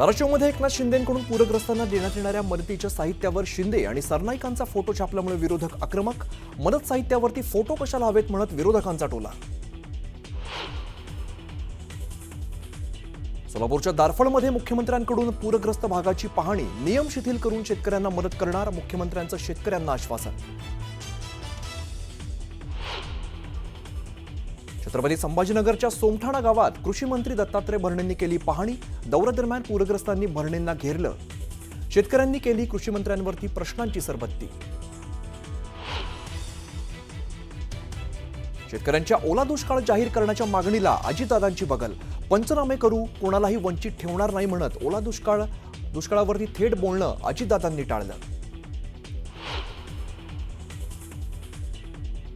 धाराशिवमध्ये एकनाथ शिंदेंकडून पूरग्रस्तांना देण्यात येणाऱ्या मदतीच्या साहित्यावर शिंदे आणि सरनाईकांचा फोटो छापल्यामुळे विरोधक आक्रमक. मदत साहित्यावरती फोटो कशाला हवेत म्हणत विरोधकांचा टोला. सोलापूरच्या दारफळमध्ये मुख्यमंत्र्यांकडून पूरग्रस्त भागाची पाहणी. नियम शिथिल करून शेतकऱ्यांना मदत करणार, मुख्यमंत्र्यांचं शेतकऱ्यांना आश्वासन. छत्रपती संभाजीनगरच्या सोमठाणा गावात कृषी मंत्री दत्तात्रय भरणेंनी केली पाहणी. दौऱ्यादरम्यान पूरग्रस्तांनी भरणेंना घेरलं. शेतकऱ्यांनी केली कृषी मंत्र्यांवरती प्रश्नांची सरबत्ती. शेतकऱ्यांच्या ओला दुष्काळ जाहीर करण्याच्या मागणीला अजितदादांची बगल. पंचनामे करू, कोणालाही वंचित ठेवणार नाही म्हणत ओला दुष्काळावरती थेट बोलणं अजितदादांनी टाळलं.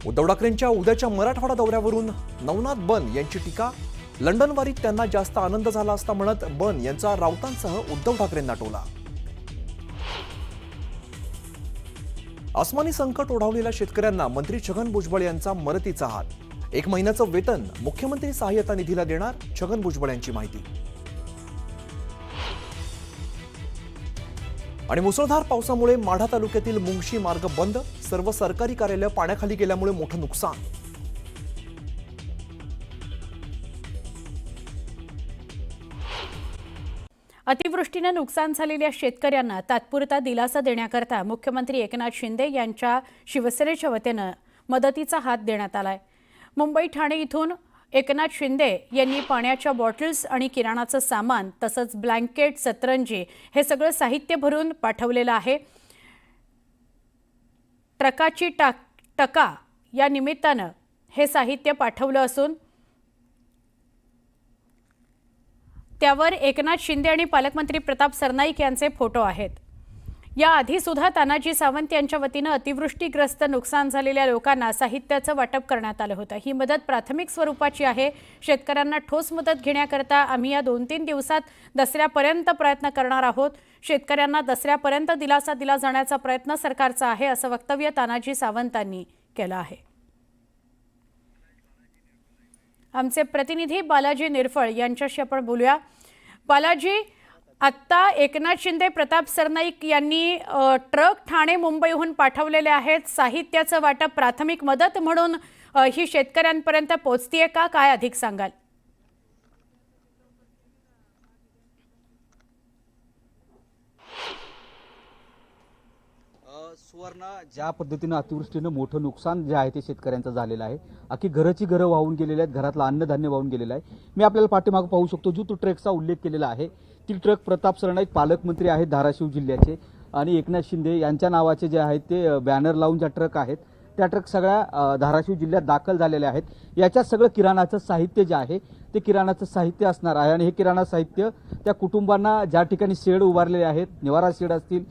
उद्धव ठाकरेंच्या उद्याच्या मराठवाडा दौऱ्यावरून नवनाथ बन यांची टीका. लंडन वारीत त्यांना जास्त आनंद झाला असता म्हणत बन यांचा राऊतांसह उद्धव ठाकरेंना टोला. आसमानी संकट ओढावलेल्या शेतकऱ्यांना मंत्री छगन भुजबळ यांचा मदतीचा हात. 1 महिन्याचं वेतन मुख्यमंत्री सहाय्यता निधीला देणार, छगन भुजबळ यांची माहिती. आणि मुसळधार पावसामुळे माढा तालुक्यातील मुंगशी मार्ग बंद. सर्व सरकारी कार्यालय पाण्याखाली गेल्यामुळे मोठं नुकसान. अतिवृष्टीने नुकसान झालेल्या शेतकऱ्यांना तात्पुरता दिलासा देण्याकरता मुख्यमंत्री एकनाथ शिंदे यांच्या शिवसेनेच्या वतीनं मदतीचा हात देण्यात आलाय. मुंबई ठाणे इथून एकनाथ शिंदे यांनी पाण्याच्या बॉटल्स आणि किराणाचं सामान तसंच ब्लँकेट, सतरंजी हे सगळं साहित्य भरून पाठवलेलं आहे. ट्रकाची टका या निमित्तानं हे साहित्य पाठवलं असून त्यावर एकनाथ शिंदे आणि पालकमंत्री प्रताप सरनाईक यांचे फोटो आहेत. याआधी सुद्धा तानाजी सावंत यांच्या वतीनं अतिवृष्टीग्रस्त नुकसान झालेल्या लोकांना साहित्याचं वाटप करण्यात आलं होतं. ही मदत प्राथमिक स्वरूपाची आहे. शेतकऱ्यांना ठोस मदत घेण्याकरता आम्ही या 2-3 दिवसात दसऱ्यापर्यंत प्रयत्न करणार आहोत. शेतकऱ्यांना दसऱ्यापर्यंत दिलासा दिला जाण्याचा प्रयत्न सरकारचा आहे, असं वक्तव्य तानाजी सावंतांनी केलं आहे. आमचे प्रतिनिधी बालाजी निरफळ यांच्याशी आपण बोलूया. बालाजी, आत्ता एकनाथ शिंदे, प्रताप सरनाईक यांनी ट्रक ठाणे मुंबईहून पाठवलेले आहेत. साहित्याचं वाटप प्राथमिक मदत म्हणून ही शेतकऱ्यांपर्यंत पोहोचतीये का? काय अधिक सांगाल? सुवर्णा, ज्या पद्धतीनं अतिवृष्टीनं मोठं नुकसान जे आहे ते शेतकऱ्यांचं झालेलं आहे. अख्खी घरची घरं वाहून गेलेली आहेत, घरातलं अन्नधान्य वाहून गेलेलं आहे. मी आपल्याला पाठीमागं पाहू शकतो, जो तो ट्रकचा उल्लेख केलेला आहे ती ट्रक प्रताप सरनाईक पालकमंत्री आहेत धाराशिव जिल्ह्याचे आणि एकनाथ शिंदे यांच्या नावाचे जे आहेत ते बॅनर लावून ज्या ट्रक आहेत त्या ट्रक सगळ्या धाराशिव जिल्ह्यात दाखल झालेल्या आहेत. याच्यात सगळं किराणाचं साहित्य जे आहे ते किराणाचं साहित्य असणार आहे आणि हे किराणा साहित्य त्या कुटुंबांना ज्या ठिकाणी शेड उभारलेले आहेत, निवारा शेड असतील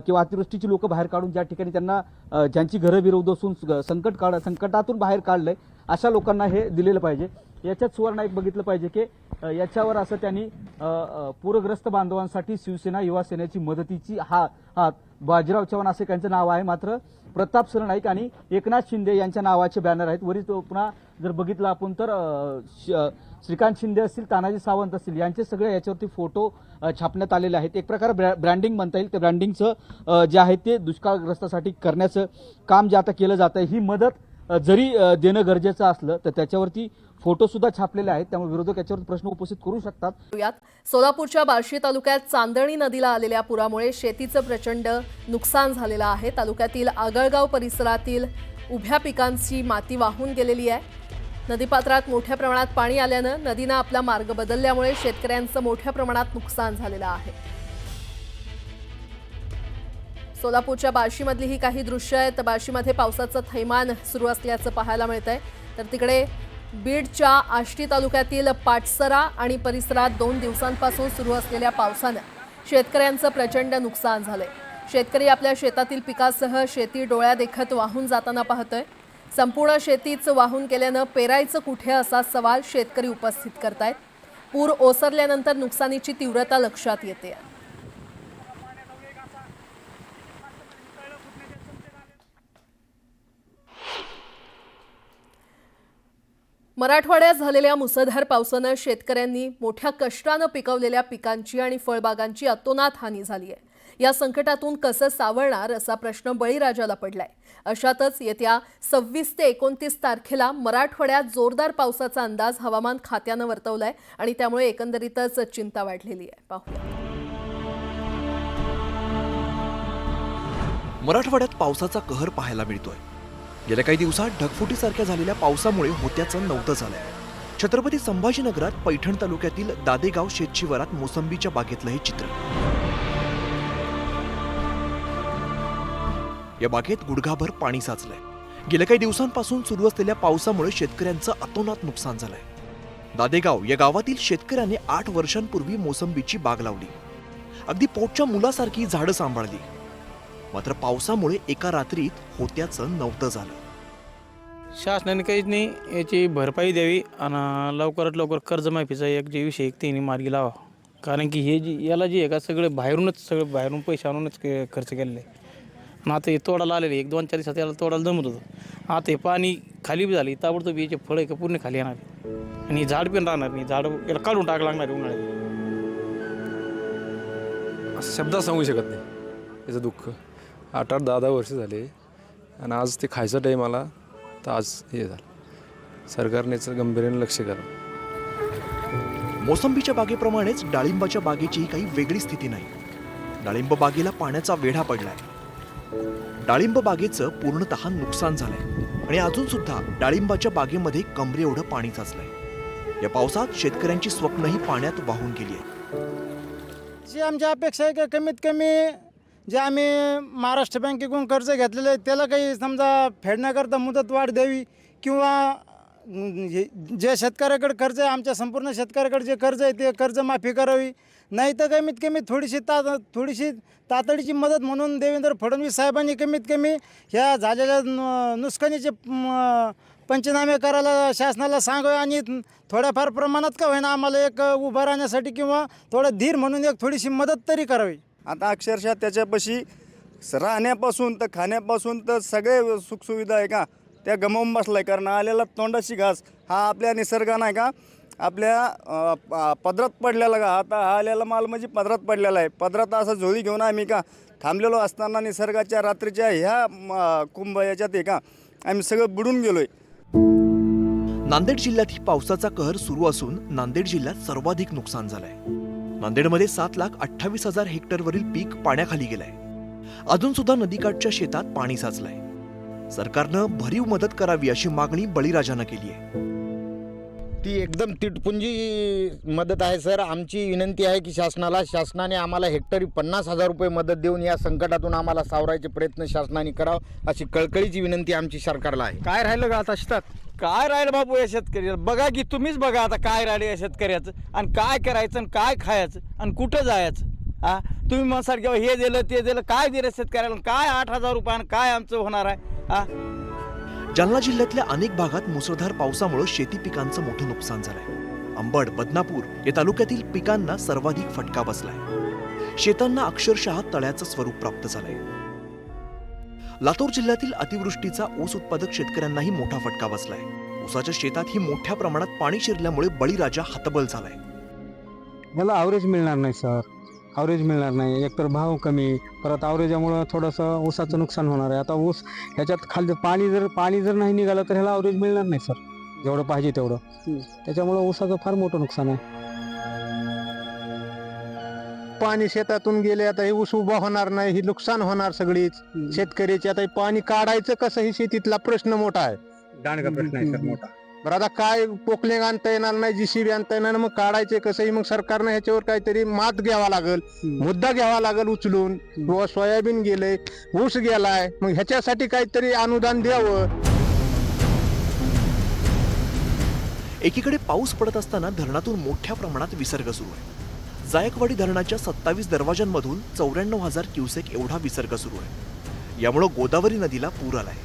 किंवा अतिवृष्टीची लोक बाहेर काढून ज्या ठिकाणी त्यांना ज्यांची घरं विरोध असून संकटातून बाहेर काढलंय अशा लोकांना हे दिलेलं पाहिजे. याच्यात सुवर्ण एक बघितलं पाहिजे की याच्यावर असं त्यांनी पूरग्रस्त बांधवांसाठी शिवसेना युवा सेनेची मदतीची हात बाजीराव चव्हाण असे त्यांचं नाव आहे. मात्र प्रताप सरनाईक आणि एकनाथ शिंदे यांच्या नावाचे बॅनर आहेत. वरील पुन्हा जर बघितलं आपण तर श्रीकांत शिंदे असतील, तानाजी सावंत असतील यांचे सगळे याच्यावरती फोटो छापण्यात आलेले आहेत. एक प्रकार ब्रँडिंग म्हणता येईल. ते ब्रँडिंगचं जे आहे ते दुष्काळग्रस्तासाठी करण्याचं काम जे आता केलं जात आहे. ही मदत जरी देणं गरजेचं असलं तर त्याच्यावरती फोटो सुद्धा छापलेले आहेत, त्यामुळे विरोधक याच्यावर प्रश्न उपस्थित करू शकतात. सोलापूरच्या बार्शी तालुक्यात चांदणी नदीला आलेल्या पुरामुळे शेतीचं प्रचंड नुकसान झालेलं आहे. तालुक्यातील आगळगाव परिसरातील उभ्या पिकांची माती वाहून गेलेली आहे. नदीपात्रात मोठ्या प्रमाणात पाणी आल्यानं नदीनं आपला मार्ग बदलल्यामुळे शेतकऱ्यांचं मोठ्या प्रमाणात नुकसान झालेलं आहे. सोलापूरच्या बार्शीमधली ही काही दृश्य आहेत. बार्शीमध्ये पावसाचं थैमान सुरू असल्याचं पाहायला मिळतंय. तर तिकडे बीडच्या आष्टी तालुक्यातील पाटसरा आणि परिसरात 2 दिवसांपासून सुरू असलेल्या पावसानं शेतकऱ्यांचं प्रचंड नुकसान झालंय. शेतकरी आपल्या शेतातील पिकासह शेती डोळ्या देखत वाहून जाताना पाहतोय. संपूर्ण शेतीच वाहून गेल्यानं पेरायचं कुठे असा सवाल शेतकरी उपस्थित करतायत. पूर ओसरल्यानंतर नुकसानीची तीव्रता लक्षात येते. मराठवाड्यात झालेल्या मुसळधार पावसानं शेतकऱ्यांनी मोठ्या कष्टानं पिकवलेल्या पिकांची आणि फळबागांची अतोनात हानी झाली आहे. या संकटातून कसं सावरणार असा प्रश्न बळीराजाला पडलाय. अशातच येत्या 26 ते 29 तारखेला मराठवाड्यात जोरदार पावसाचा अंदाज हवामान खात्यानं वर्तवलाय आणि त्यामुळे एकंदरीतच चिंता वाढलेली आहे. पाहूया. मराठवाड्यात पावसाचा कहर पाहायला मिळतोय. गेल्या काही दिवसात ढगफुटीसारख्या झालेल्या पावसामुळे होत्याचं नव्हतं झालंय. छत्रपती संभाजीनगरात पैठण तालुक्यातील दादेगाव शेतशिवारात मोसंबीच्या बागेतलं हे चित्र. या बागेत गुडघाभर पाणी साचलंय. गेल्या काही दिवसांपासून सुरू असलेल्या पावसामुळे शेतकऱ्यांचं अतोनात नुकसान झालंय. दादेगाव या गावातील शेतकऱ्याने 8 वर्षांपूर्वी मोसंबीची बाग लावली. अगदी पोटच्या मुलासारखी झाडं सांभाळली. मात्र पावसामुळे एका रात्रीत होत्याचं नव्हतं झालं. शासनाने काहीच नाही, याची भरपाई द्यावी आणि लवकरात लवकर कर्जमाफीचा एक जे विषय त्यांनी मार्गी लावा. कारण की हे जी याला जे आहे का सगळं बाहेरून पैसे आणूनच खर्च केलेले आहे. आणि आता हे तोडायला आलेले 1-2-4 दिवसात याला तोडायला जमत होतं. आता हे पाणी खाली बी झाली, ताबडतोब याचे फळं आहे का पूर्ण खाली येणार आणि हे झाड पण राहणार नाही. झाड याला काढून टाक लागणार उन्हाळ्यात. शब्दात सांगू शकत नाही याचं दुःख. 8-10 वर्ष झाले आणि आज ते खायचा टाईम आला तर आज हे झालं. सरकारने याचं गंभीर्याने लक्ष करावं. मोसंबीच्या बागेप्रमाणेच डाळिंबाच्या बागेचीही काही वेगळी स्थिती नाही. डाळिंब बागेला पाण्याचा वेढा पडलाय. डाळिंब बागेचं पूर्णतः नुकसान झालंय आणि अजून सुद्धा डाळिंबाच्या बागेमध्ये कमरे एवढं पाणी साचलंय. या पावसात शेतकऱ्यांची स्वप्नही पाण्यात वाहून गेली आहेत. जी आमची अपेक्षा आहे की कमीत कमी जे आम्ही महाराष्ट्र बँकेकडून कर्ज घेतलेलं आहे त्याला काही समजा फेडण्याकरता मुदतवाढ द्यावी किंवा जे शेतकऱ्याकडे कर्ज आहे, आमच्या संपूर्ण शेतकऱ्याकडे जे कर्ज आहे ते कर्जमाफी करावी. नाही तर कमीत कमी थोडीशी तातडीची मदत म्हणून देवेंद्र फडणवीस साहेबांनी कमीत कमी ह्या झालेल्या नुकसानीचे पंचनामे करायला शासनाला सांगावे आणि थोड्याफार प्रमाणात का होईना आम्हाला एक उभं राहण्यासाठी किंवा थोडं धीर म्हणून एक थोडीशी मदत तरी करावी. आता अक्षरशः त्याच्यापाशी राहण्यापासून तर खाण्यापासून तर सगळे सुखसुविधा आहे का त्या गमावून बसला आहे. कारण आलेला तोंडाची घास हा आपल्या निसर्गानं आहे का आपल्या पदरात पडलेला का. आता हा आलेला माल म्हणजे पदरात पडलेला आहे. पदरात असा झोळी घेऊन आम्ही का थांबलेलो असताना निसर्गाच्या रात्रीच्या ह्या कुंभ याच्यात आहे का आम्ही सगळं बुडून गेलो आहे. नांदेड जिल्ह्यातही पावसाचा कहर सुरू असून नांदेड जिल्ह्यात सर्वाधिक नुकसान झालंय. नांदेडमध्ये 7,28,000 हेक्टरवरील पीक पाण्याखाली गेलंय. अजून सुद्धा नदीकाठच्या शेतात पाणी साचलंय. सरकारनं भरीव मदत करावी अशी मागणी बळीराजानं केली आहे. ती एकदम तिटपुंजी मदत आहे सर. आमची विनंती आहे की शासनाने आम्हाला हेक्टरी 50,000 रुपये मदत देऊन या संकटातून आम्हाला सावरायचे प्रयत्न शासनाने करावं अशी कळकळीची विनंती आमची सरकारला आहे. काय राहिलं का आता शेतात? काय राहिलं बापू या शेतकऱ्याला? बघा की तुम्हीच बघा आता काय राहिलं या शेतकऱ्याचं आणि काय करायचं आणि काय खायचं आणि कुठं जायचं. तुम्ही म्हणसाल किंवा हे दिलं ते दिलं, काय दिलं शेतकऱ्याला? काय 8,000 रुपये आणि काय आमचं होणार आहे? जालना जिल्ह्यातल्या अनेक भागात मुसळधार पावसामुळे शेती पिकांचं मोठं नुकसान झालंय. अंबड, बदनापूर या तालुक्यातील पिकांना सर्वाधिक फटका बसलाय. शेतांना अक्षरशः तळ्याचं स्वरूप प्राप्त झालंय. लातूर जिल्ह्यातील अतिवृष्टीचा ऊस उत्पादक शेतकऱ्यांनाही मोठा फटका बसलाय. ऊसाच्या शेतातही मोठ्या प्रमाणात पाणी शिरल्यामुळे बळीराजा हतबल झालाय. याला ॲव्हरेज मिळणार नाही सर, ॲव्हरेज मिळणार नाही. एकतर भाव कमी, परत ॲव्हरेजमुळं थोडंसं ऊसाचं नुकसान होणार आहे. आता ऊस ह्याच्यात खाली पाणी जर नाही निघालं तर ह्याला ॲव्हरेज मिळणार नाही सर, जेवढं पाहिजे तेवढं. त्याच्यामुळं ऊसाचं फार मोठं नुकसान आहे. पाणी शेतातून गेले आता हे ऊस उभा होणार नाही, ही नुकसान होणार सगळीच शेतकऱ्याची. आता हे पाणी काढायचं कसं ही शेतीतला प्रश्न मोठा आहे, दांडगा प्रश्न आहे सर मोठा. बरं आता काय पोकलेंग आणता येणार नाही, JCB आणता येणार, मग काढायचे कसंही. मग सरकारनं ह्याच्यावर काहीतरी मात घ्यावा लागेल, मुद्दा घ्यावा लागेल उचलून. सोयाबीन गेलंय, ऊस गेलाय, मग ह्याच्यासाठी काहीतरी अनुदान द्यावं. एकीकडे पाऊस पडत असताना धरणातून मोठ्या प्रमाणात विसर्ग सुरू आहे. जायकवाडी धरणाच्या 27 दरवाजांमधून 94,000 क्युसेक एवढा विसर्ग सुरू आहे. यामुळे गोदावरी नदीला पूर आलाय.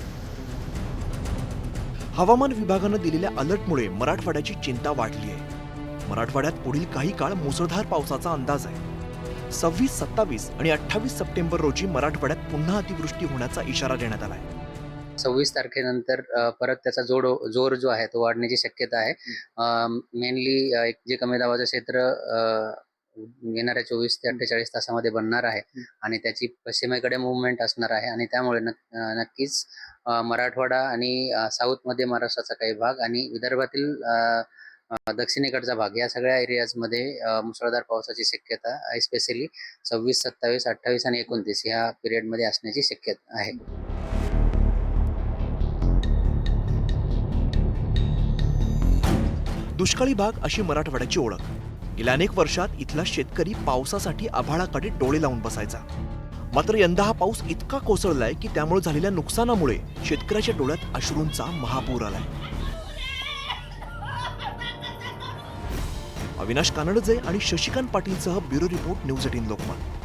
हवामान विभागानं दिलेल्या अलर्टमुळे मराठवाड्याची चिंता वाढली आहे. मराठवाड्यात पुढील काही काळ मुसळधार पावसाचा अंदाज आहे. 26, 27 आणि 28 सप्टेंबर रोजी मराठवाड्यात पुन्हा अतिवृष्टी होण्याचा इशारा देण्यात आलाय. 26 तारखेनंतर परत त्याचा जोर जो आहे तो वाढण्याची शक्यता आहे. मेनली एक जे कमी दाबाचं क्षेत्र येणाऱ्या 24 ते 48 तासामध्ये बनणार आहे आणि त्याची पश्चिमेकडे मुवमेंट असणार आहे आणि त्यामुळे नक्कीच मराठवाडा आणि साऊथमध्ये महाराष्ट्राचा काही भाग आणि विदर्भातील दक्षिणेकडचा भाग या सगळ्या एरियाजमध्ये मुसळधार पावसाची शक्यता स्पेशली 26, 27, 28 आणि 29 ह्या पिरियडमध्ये असण्याची शक्यता आहे. दुष्काळी भाग अशी मराठवाड्याची ओळख. गेल्या अनेक वर्षात इथला शेतकरी पावसासाठी आभाळाकडे डोळे लावून बसायचा. मात्र यंदा हा पाऊस इतका कोसळलाय की त्यामुळे झालेल्या नुकसानामुळे शेतकऱ्याच्या डोळ्यात अश्रूंचा महापूर आलाय. अविनाश कानडजे आणि शशिकांत पाटीलसह ब्युरो रिपोर्ट न्यूज 18 लोकमत.